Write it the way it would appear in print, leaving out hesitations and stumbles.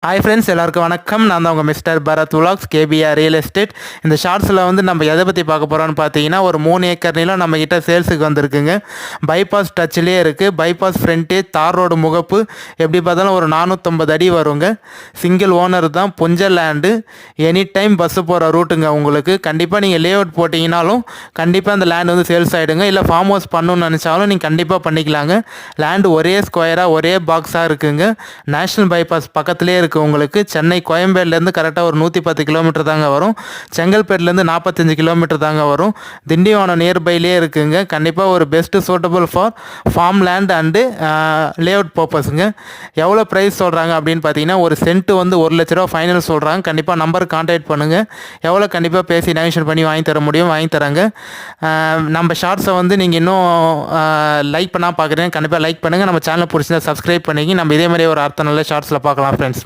Hi friends, எல்லாருக்கும் வணக்கம். நான் தான் உங்கள் mister Bharath vlogs KPR real estate. இந்த ஷார்ட்ஸில் வந்து நம்ம எதை பற்றி பார்க்க போகிறோம்னு பார்த்தீங்கன்னா, ஒரு 3 ஏக்கர் நிலம் நம்மக்கிட்ட சேல்ஸுக்கு வந்திருக்குங்க. பைபாஸ் டச்சிலே இருக்குது. பைபாஸ் ஃப்ரண்ட்டேஜ், தார் ரோடு முகப்பு, எப்படி பார்த்தாலும் ஒரு 450 அடி வருங்க. சிங்கிள் ஓனர் தான், புஞ்ச லேண்டு. எனி டைம் பஸ்ஸு போகிற ரூட்டுங்க உங்களுக்கு. கண்டிப்பாக நீங்கள் லே அவுட் போட்டிங்கனாலும் கண்டிப்பாக அந்த லேண்ட் வந்து சேல்ஸ் ஆகிடுங்க. இல்லை ஃபார்ம் ஹவுஸ் பண்ணணும்னு நினச்சாலும் நீங்கள் கண்டிப்பாக பண்ணிக்கலாங்க. லேண்டு ஒரே ஸ்கொயராக ஒரே பாக்ஸாக இருக்குங்க. நேஷ்னல் பைபாஸ் பக்கத்துலேயே இருக்குது உங்களுக்கு. சென்னை கோயம்பேடுலேருந்து கரெக்டாக ஒரு 110 கிலோமீட்டர் தாங்க வரும். செங்கல்பேட்லேருந்து 45 கிலோமீட்டர் தாங்க வரும். திண்டிவனம் நியர்பைலே இருக்குங்க. கண்டிப்பாக ஒரு best suitable for farm land and lay out பர்பஸுங்க. எவ்வளோ ப்ரைஸ் சொல்கிறாங்க அப்படின்னு பார்த்தீங்கன்னா, ஒரு சென்ட்டு வந்து 1 லட்ச ரூபா ஃபைனல் சொல்கிறாங்க. கண்டிப்பாக நம்பருக்கு கான்டாக்ட் பண்ணுங்கள். எவ்வளோ கண்டிப்பாக பேசி நெகோஷியேட் பண்ணி வாங்கி தர முடியும், வாங்கி தராங்க. நம்ம ஷார்ட்ஸை வந்து நீங்கள் இன்னும் லைக் பண்ணால் பார்க்குறீங்க, கண்டிப்பாக லைக் பண்ணுங்கள். நம்ம சேனலை பிடிச்சிருந்தா சப்ஸ்கிரைப் பண்ணிக்கி. நம்ம இதே மாதிரி ஒரு நல்ல ஷார்ட்ஸில் பார்க்கலாம் ஃப்ரெண்ட்ஸ்.